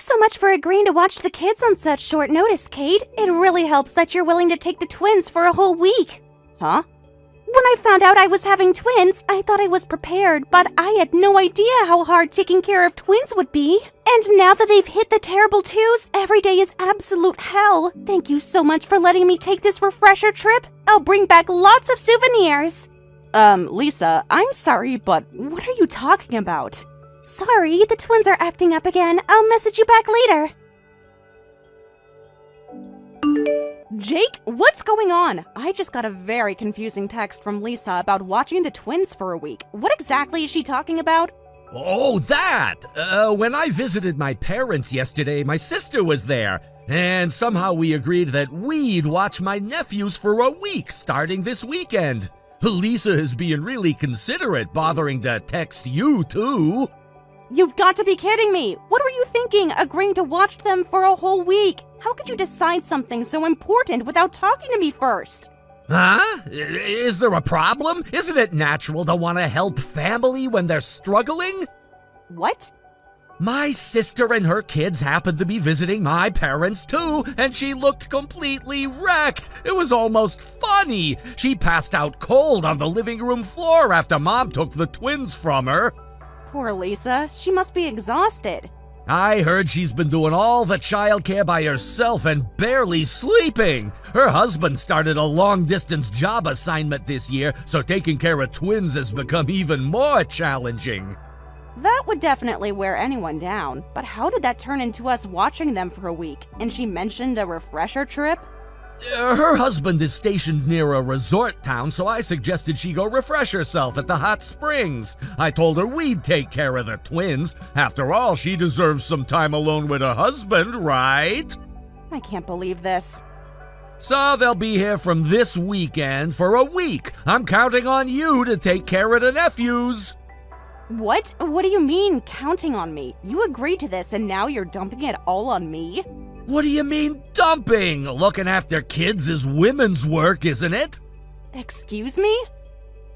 Thanks so much for agreeing to watch the kids on such short notice, Kate. It really helps that you're willing to take the twins for a whole week. Huh? When I found out I was having twins, I thought I was prepared, but I had no idea how hard taking care of twins would be. And now that they've hit the terrible twos, every day is absolute hell. Thank you so much for letting me take this refresher trip. I'll bring back lots of souvenirs. Lisa, I'm sorry, but what are you talking about? Sorry, the twins are acting up again. I'll message you back later. Jake, what's going on? I just got a very confusing text from Lisa about watching the twins for a week. What exactly is she talking about? Oh, that! When I visited my parents yesterday, my sister was there, and somehow we agreed that we'd watch my nephews for a week starting this weekend. Lisa is being really considerate, bothering to text you, too. You've got to be kidding me! What were you thinking, agreeing to watch them for a whole week? How could you decide something so important without talking to me first? Huh? Is there a problem? Isn't it natural to want to help family when they're struggling? What? My sister and her kids happened to be visiting my parents too, and she looked completely wrecked. It was almost funny. She passed out cold on the living room floor after Mom took the twins from her. Poor Lisa. She must be exhausted. I heard she's been doing all the childcare by herself and barely sleeping. Her husband started a long-distance job assignment this year, so taking care of twins has become even more challenging. That would definitely wear anyone down, but how did that turn into us watching them for a week? And she mentioned a refresher trip? Her husband is stationed near a resort town, so I suggested she go refresh herself at the hot springs. I told her we'd take care of the twins. After all, she deserves some time alone with her husband, right? I can't believe this. So they'll be here from this weekend for a week. I'm counting on you to take care of the nephews. What? What do you mean, counting on me? You agreed to this and now you're dumping it all on me? What do you mean, dumping? Looking after kids is women's work, isn't it? Excuse me?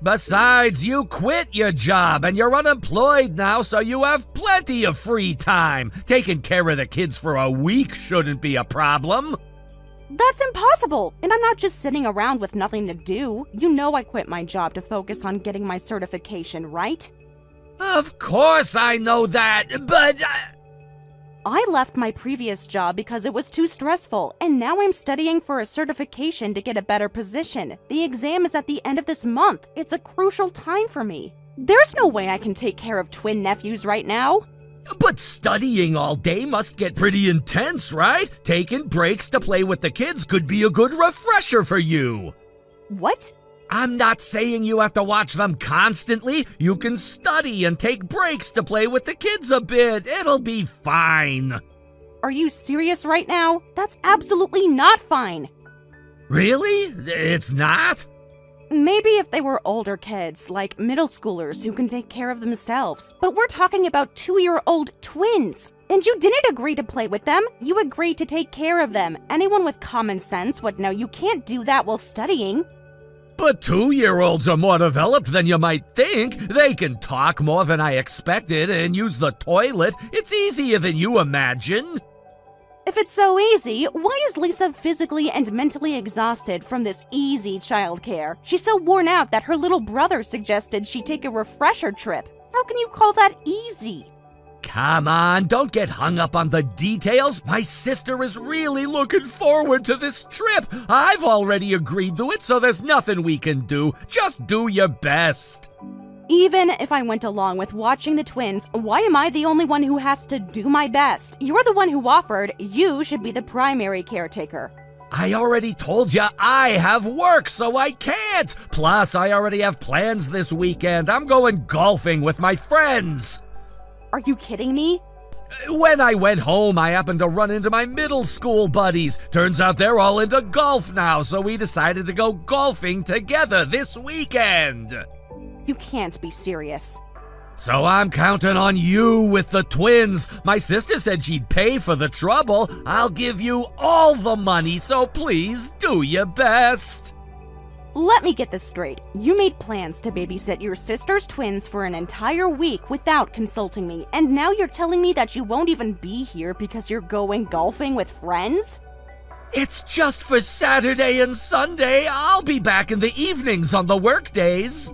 Besides, you quit your job and you're unemployed now, so you have plenty of free time. Taking care of the kids for a week shouldn't be a problem. That's impossible! And I'm not just sitting around with nothing to do. You know I quit my job to focus on getting my certification, right? Of course I know that, but... I left my previous job because it was too stressful, and now I'm studying for a certification to get a better position. The exam is at the end of this month. It's a crucial time for me. There's no way I can take care of twin nephews right now. But studying all day must get pretty intense, right? Taking breaks to play with the kids could be a good refresher for you. What? I'm not saying you have to watch them constantly. You can study and take breaks to play with the kids a bit. It'll be fine. Are you serious right now? That's absolutely not fine. Really? It's not? Maybe if they were older kids, like middle schoolers who can take care of themselves. But we're talking about 2-year-old twins. And you didn't agree to play with them. You agreed to take care of them. Anyone with common sense would know you can't do that while studying. But 2-year-olds are more developed than you might think. They can talk more than I expected and use the toilet. It's easier than you imagine. If it's so easy, why is Lisa physically and mentally exhausted from this easy childcare? She's so worn out that her little brother suggested she take a refresher trip. How can you call that easy? Come on, don't get hung up on the details. My sister is really looking forward to this trip. I've already agreed to it, so there's nothing we can do. Just do your best. Even if I went along with watching the twins, why am I the only one who has to do my best? You're the one who offered. You should be the primary caretaker. I already told you I have work, so I can't. Plus, I already have plans this weekend. I'm going golfing with my friends. Are you kidding me? When I went home, I happened to run into my middle school buddies. Turns out they're all into golf now, so we decided to go golfing together this weekend. You can't be serious. So I'm counting on you with the twins. My sister said she'd pay for the trouble. I'll give you all the money, so please do your best. Let me get this straight. You made plans to babysit your sister's twins for an entire week without consulting me, and now you're telling me that you won't even be here because you're going golfing with friends? It's just for Saturday and Sunday. I'll be back in the evenings on the work days.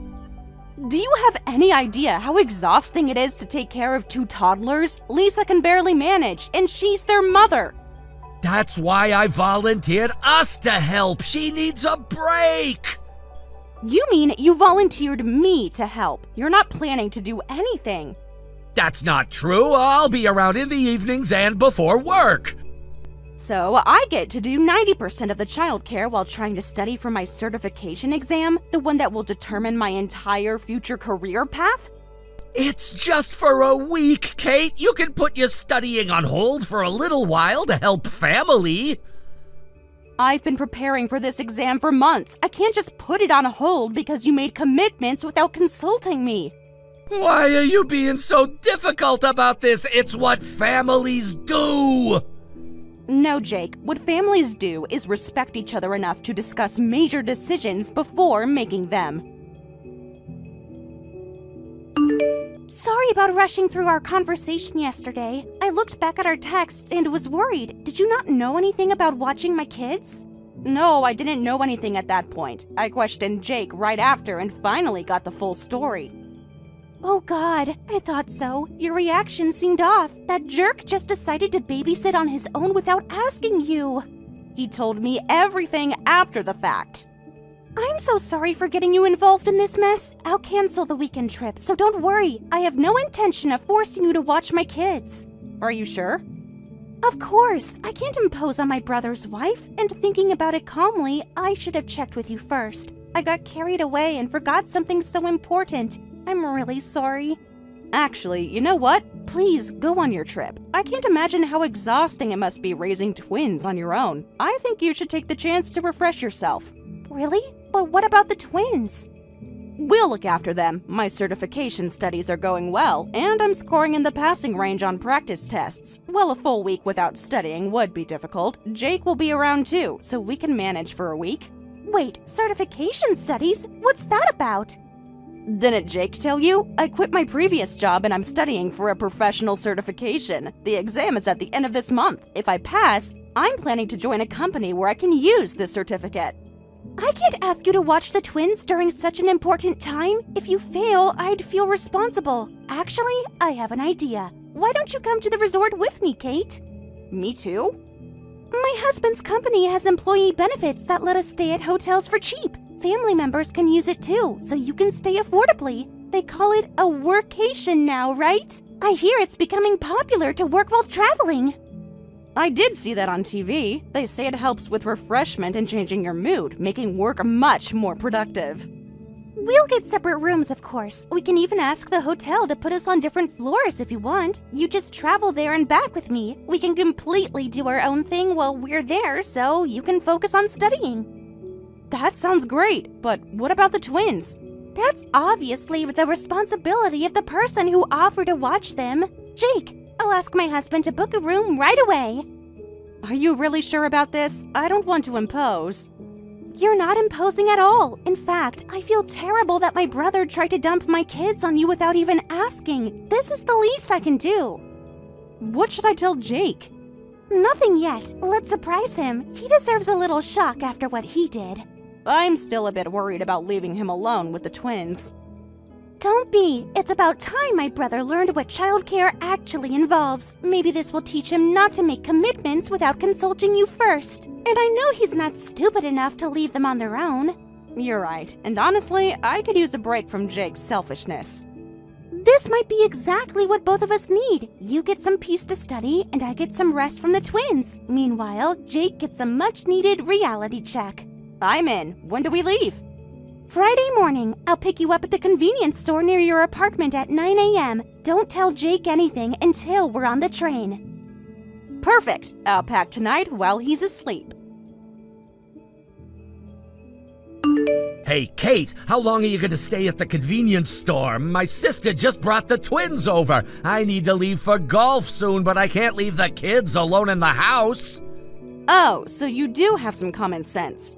Do you have any idea how exhausting it is to take care of 2 toddlers? Lisa can barely manage, and she's their mother. That's why I volunteered us to help. She needs a break. You mean you volunteered me to help? You're not planning to do anything. That's not true. I'll be around in the evenings and before work. So I get to do 90% of the childcare while trying to study for my certification exam, the one that will determine my entire future career path? It's just for a week, Kate. You can put your studying on hold for a little while to help family. I've been preparing for this exam for months. I can't just put it on hold because you made commitments without consulting me. Why are you being so difficult about this? It's what families do. No, Jake. What families do is respect each other enough to discuss major decisions before making them. Sorry about rushing through our conversation yesterday. I looked back at our texts and was worried. Did you not know anything about watching my kids? No, I didn't know anything at that point. I questioned Jake right after and finally got the full story. Oh God, I thought so. Your reaction seemed off. That jerk just decided to babysit on his own without asking you. He told me everything after the fact. I'm so sorry for getting you involved in this mess. I'll cancel the weekend trip, so don't worry. I have no intention of forcing you to watch my kids. Are you sure? Of course. I can't impose on my brother's wife, and thinking about it calmly, I should have checked with you first. I got carried away and forgot something so important. I'm really sorry. Actually, you know what? Please go on your trip. I can't imagine how exhausting it must be raising twins on your own. I think you should take the chance to refresh yourself. Really? But what about the twins? We'll look after them. My certification studies are going well, and I'm scoring in the passing range on practice tests. Well, a full week without studying would be difficult. Jake will be around too, so we can manage for a week. Wait, certification studies? What's that about? Didn't Jake tell you? I quit my previous job and I'm studying for a professional certification. The exam is at the end of this month. If I pass, I'm planning to join a company where I can use this certificate. I can't ask you to watch the twins during such an important time. If you fail, I'd feel responsible. Actually, I have an idea. Why don't you come to the resort with me, Kate? Me too? My husband's company has employee benefits that let us stay at hotels for cheap. Family members can use it too, so you can stay affordably. They call it a workation now, right? I hear it's becoming popular to work while traveling. I did see that on TV. They say it helps with refreshment and changing your mood, making work much more productive. We'll get separate rooms, of course. We can even ask the hotel to put us on different floors if you want. You just travel there and back with me. We can completely do our own thing while we're there, so you can focus on studying. That sounds great, but what about the twins? That's obviously the responsibility of the person who offered to watch them. Jake, I'll ask my husband to book a room right away. Are you really sure about this? I don't want to impose. You're not imposing at all. In fact, I feel terrible that my brother tried to dump my kids on you without even asking. This is the least I can do. What should I tell Jake? Nothing yet. Let's surprise him. He deserves a little shock after what he did. I'm still a bit worried about leaving him alone with the twins. Don't be. It's about time my brother learned what childcare actually involves. Maybe this will teach him not to make commitments without consulting you first. And I know he's not stupid enough to leave them on their own. You're right. And honestly, I could use a break from Jake's selfishness. This might be exactly what both of us need. You get some peace to study, and I get some rest from the twins. Meanwhile, Jake gets a much-needed reality check. I'm in. When do we leave? Friday morning. I'll pick you up at the convenience store near your apartment at 9 a.m. Don't tell Jake anything until we're on the train. Perfect. I'll pack tonight while he's asleep. Hey, Kate, how long are you going to stay at the convenience store? My sister just brought the twins over. I need to leave for golf soon, but I can't leave the kids alone in the house. Oh, so you do have some common sense.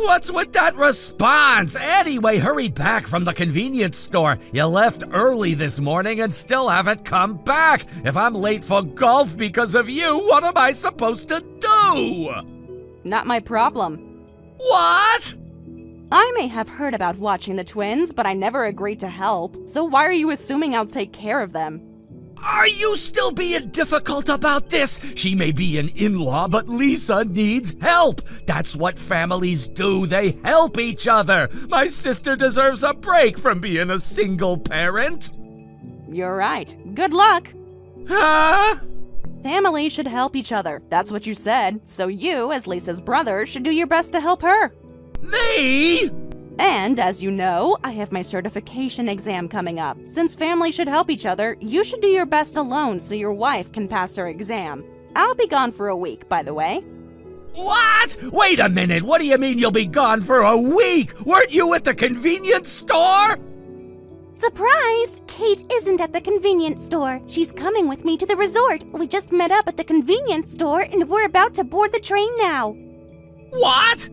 What's with that response? Anyway, hurry back from the convenience store. You left early this morning and still haven't come back. If I'm late for golf because of you, what am I supposed to do? Not my problem. What? I may have heard about watching the twins, but I never agreed to help. So why are you assuming I'll take care of them? Are you still being difficult about this? She may be an in-law, but Lisa needs help. That's what families do. They help each other. My sister deserves a break from being a single parent. You're right. Good luck. Huh? Families should help each other. That's what you said. So you, as Lisa's brother, should do your best to help her. Me? And, as you know, I have my certification exam coming up. Since families should help each other, you should do your best alone so your wife can pass her exam. I'll be gone for a week, by the way. What? Wait a minute. What do you mean you'll be gone for a week? Weren't you at the convenience store? Surprise! Kate isn't at the convenience store. She's coming with me to the resort. We just met up at the convenience store and we're about to board the train now. What?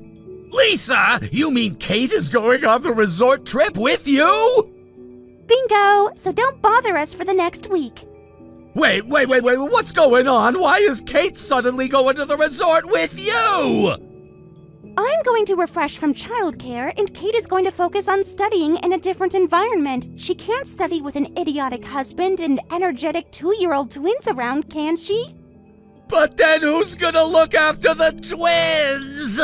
Lisa, you mean Kate is going on the resort trip with you? Bingo! So don't bother us for the next week. Wait, what's going on? Why is Kate suddenly going to the resort with you? I'm going to refresh from childcare, and Kate is going to focus on studying in a different environment. She can't study with an idiotic husband and energetic 2-year-old twins around, can she? But then who's gonna look after the twins?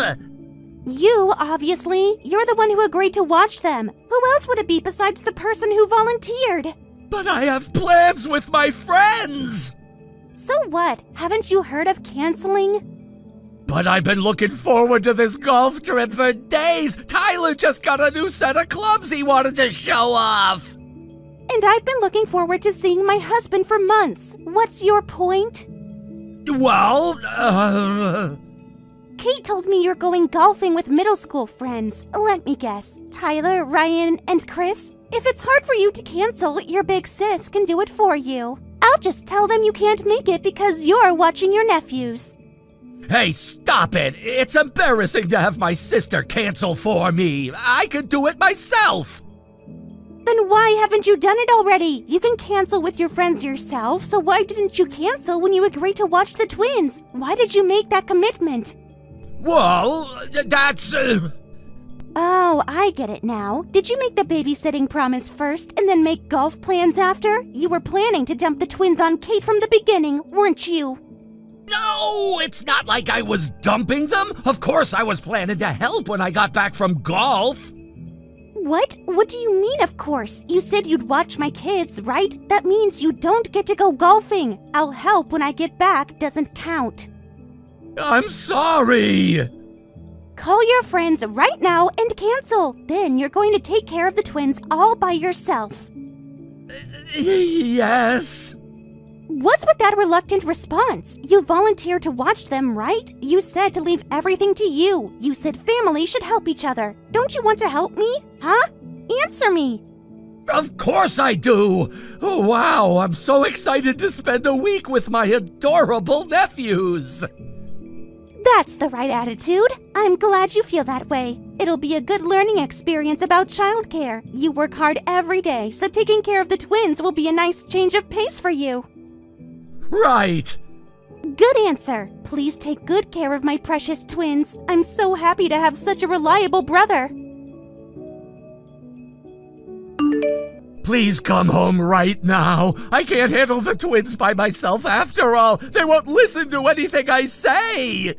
You, obviously. You're the one who agreed to watch them. Who else would it be besides the person who volunteered? But I have plans with my friends! So what? Haven't you heard of canceling? But I've been looking forward to this golf trip for days! Tyler just got a new set of clubs he wanted to show off! And I've been looking forward to seeing my husband for months. What's your point? Well, Kate told me you're going golfing with middle school friends. Let me guess. Tyler, Ryan, and Chris? If it's hard for you to cancel, your big sis can do it for you. I'll just tell them you can't make it because you're watching your nephews. Hey, stop it! It's embarrassing to have my sister cancel for me. I could do it myself. Then why haven't you done it already? You can cancel with your friends yourself, so why didn't you cancel when you agreed to watch the twins? Why did you make that commitment? Well, that's... Oh, I get it now. Did you make the babysitting promise first and then make golf plans after? You were planning to dump the twins on Kate from the beginning, weren't you? No, it's not like I was dumping them. Of course I was planning to help when I got back from golf. What? What do you mean, of course? You said you'd watch my kids, right? That means you don't get to go golfing. I'll help when I get back doesn't count. I'm sorry. Call your friends right now and cancel. Then you're going to take care of the twins all by yourself. Yes. What's with that reluctant response? You volunteered to watch them, right? You said to leave everything to you. You said family should help each other. Don't you want to help me? Huh? Answer me. Of course I do. Oh, wow, I'm so excited to spend a week with my adorable nephews. That's the right attitude. I'm glad you feel that way. It'll be a good learning experience about childcare. You work hard every day, so taking care of the twins will be a nice change of pace for you. Right. Good answer. Please take good care of my precious twins. I'm so happy to have such a reliable brother. Please come home right now. I can't handle the twins by myself after all. They won't listen to anything I say.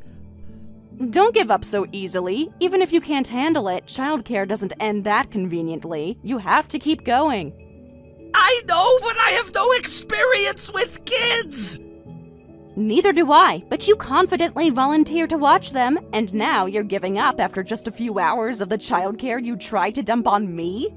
Don't give up so easily. Even if you can't handle it, childcare doesn't end that conveniently. You have to keep going. I know, but I have no experience with kids. Neither do I, but you confidently volunteered to watch them, and now you're giving up after just a few hours of the childcare you tried to dump on me?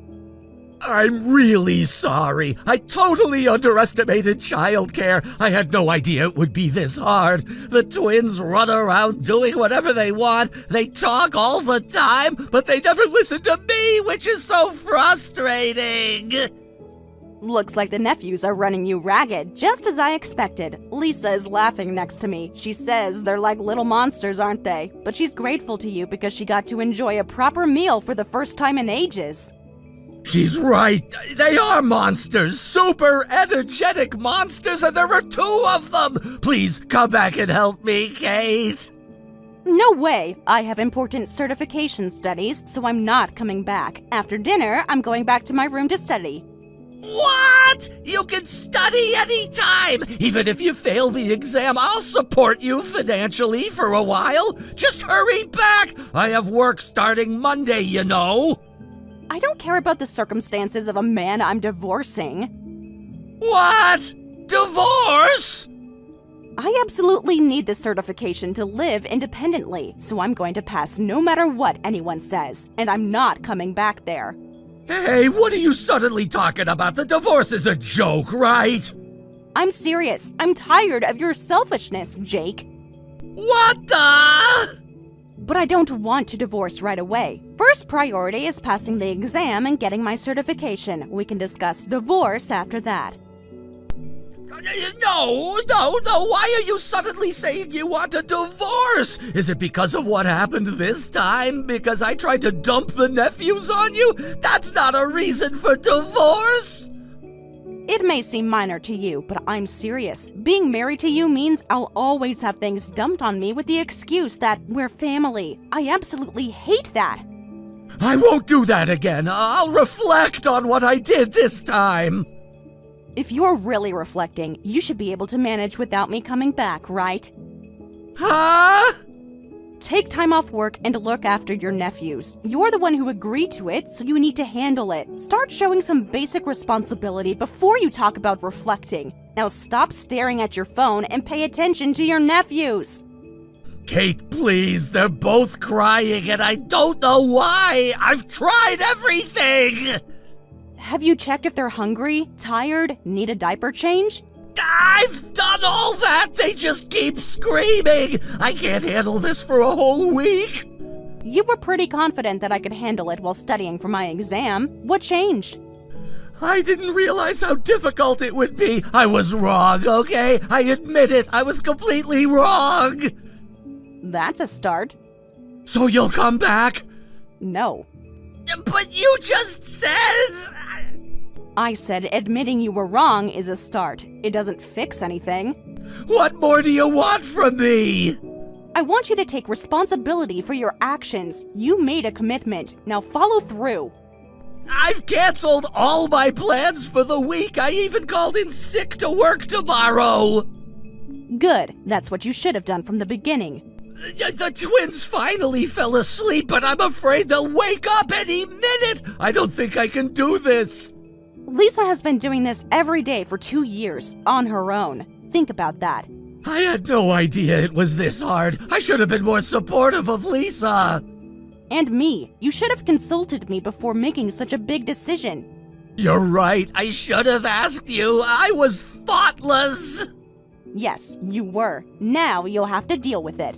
I'm really sorry. I totally underestimated childcare. I had no idea it would be this hard. The twins run around doing whatever they want. They talk all the time, but they never listen to me, which is so frustrating. Looks like the nephews are running you ragged, just as I expected. Lisa is laughing next to me. She says they're like little monsters, aren't they? But she's grateful to you because she got to enjoy a proper meal for the first time in ages. She's right. They are monsters. Super energetic monsters, and there are 2 of them. Please come back and help me, Kate. No way! I have important certification studies, so I'm not coming back. After dinner, I'm going back to my room to study. What? You can study anytime! Even if you fail the exam, I'll support you financially for a while. Just hurry back! I have work starting Monday, you know. I don't care about the circumstances of a man I'm divorcing. What? Divorce? I absolutely need this certification to live independently, so I'm going to pass no matter what anyone says, and I'm not coming back there. Hey, what are you suddenly talking about? The divorce is a joke, right? I'm serious. I'm tired of your selfishness, Jake. What the? But I don't want to divorce right away. First priority is passing the exam and getting my certification. We can discuss divorce after that. No, why are you suddenly saying you want a divorce? Is it because of what happened this time? Because I tried to dump the nephews on you? That's not a reason for divorce! It may seem minor to you, but I'm serious. Being married to you means I'll always have things dumped on me with the excuse that we're family. I absolutely hate that. I won't do that again. I'll reflect on what I did this time. If you're really reflecting, you should be able to manage without me coming back, right? Huh? Take time off work and look after your nephews. You're the one who agreed to it, so you need to handle it. Start showing some basic responsibility before you talk about reflecting. Now stop staring at your phone and pay attention to your nephews. Kate, please. They're both crying and I don't know why. I've tried everything. Have you checked if they're hungry, tired, need a diaper change? I've done all that! They just keep screaming! I can't handle this for a whole week! You were pretty confident that I could handle it while studying for my exam. What changed? I didn't realize how difficult it would be. I was wrong, okay? I admit it. I was completely wrong. That's a start. So you'll come back? No. But you just said... I said admitting you were wrong is a start. It doesn't fix anything. What more do you want from me? I want you to take responsibility for your actions. You made a commitment. Now follow through. I've canceled all my plans for the week. I even called in sick to work tomorrow. Good. That's what you should have done from the beginning. The twins finally fell asleep, but I'm afraid they'll wake up any minute. I don't think I can do this. Lisa has been doing this every day for 2 years, on her own. Think about that. I had no idea it was this hard. I should have been more supportive of Lisa. And me. You should have consulted me before making such a big decision. You're right. I should have asked you. I was thoughtless. Yes, you were. Now you'll have to deal with it.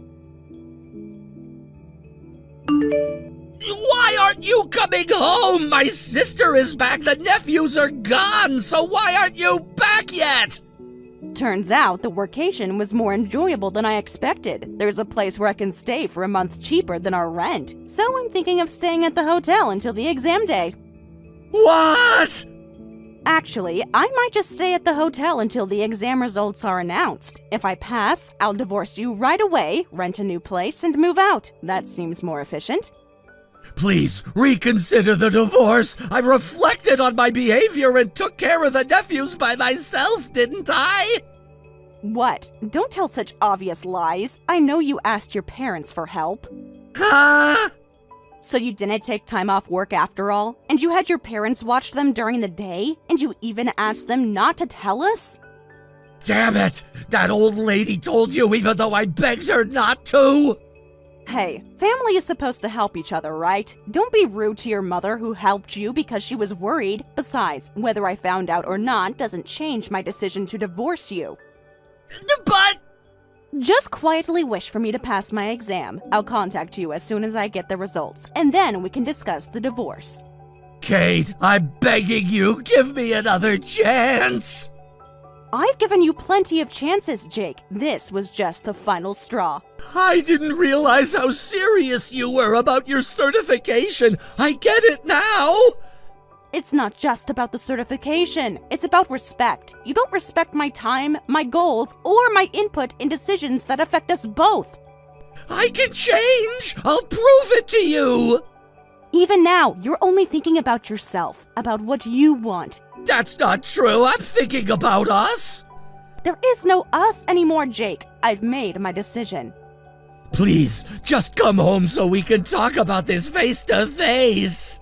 Why aren't you coming home? My sister is back. The nephews are gone. So why aren't you back yet? Turns out the workation was more enjoyable than I expected. There's a place where I can stay for a month cheaper than our rent. So I'm thinking of staying at the hotel until the exam day. What? Actually, I might just stay at the hotel until the exam results are announced. If I pass, I'll divorce you right away, rent a new place, and move out. That seems more efficient. Please, reconsider the divorce. I reflected on my behavior and took care of the nephews by myself, didn't I? What? Don't tell such obvious lies. I know you asked your parents for help. Huh? So you didn't take time off work after all? And you had your parents watch them during the day? And you even asked them not to tell us? Damn it! That old lady told you even though I begged her not to! Hey, family is supposed to help each other, right? Don't be rude to your mother who helped you because she was worried. Besides, whether I found out or not doesn't change my decision to divorce you. But... Just quietly wish for me to pass my exam. I'll contact you as soon as I get the results, and then we can discuss the divorce. Kate, I'm begging you, give me another chance! I've given you plenty of chances, Jake. This was just the final straw. I didn't realize how serious you were about your certification. I get it now! It's not just about the certification. It's about respect. You don't respect my time, my goals, or my input in decisions that affect us both. I can change! I'll prove it to you! Even now, you're only thinking about yourself, about what you want. That's not true. I'm thinking about us. There is no us anymore, Jake. I've made my decision. Please, just come home so we can talk about this face to face.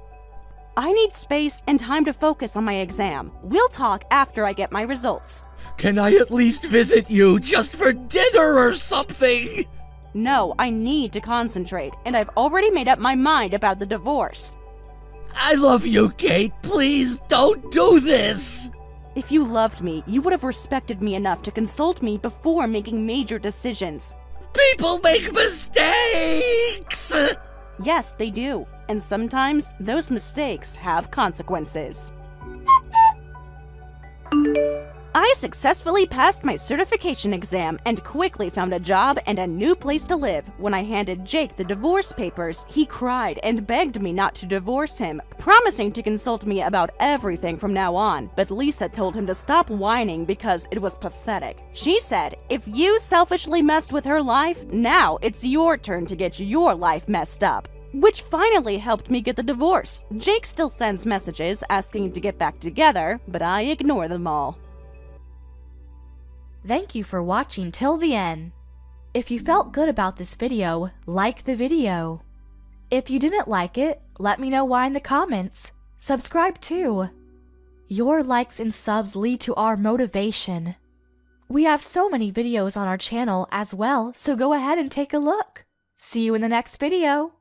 I need space and time to focus on my exam. We'll talk after I get my results. Can I at least visit you just for dinner or something? No, I need to concentrate, and I've already made up my mind about the divorce. I love you, Kate. Please don't do this. If you loved me, you would have respected me enough to consult me before making major decisions. People make mistakes! Yes, they do, and sometimes those mistakes have consequences. I successfully passed my certification exam and quickly found a job and a new place to live. When I handed Jake the divorce papers, he cried and begged me not to divorce him, promising to consult me about everything from now on. But Lisa told him to stop whining because it was pathetic. She said, if you selfishly messed with her life, now it's your turn to get your life messed up. Which finally helped me get the divorce. Jake still sends messages asking to get back together, but I ignore them all. Thank you for watching till the end. If you felt good about this video, like the video. If you didn't like it, let me know why in the comments. Subscribe too. Your likes and subs lead to our motivation. We have so many videos on our channel as well, so go ahead and take a look. See you in the next video.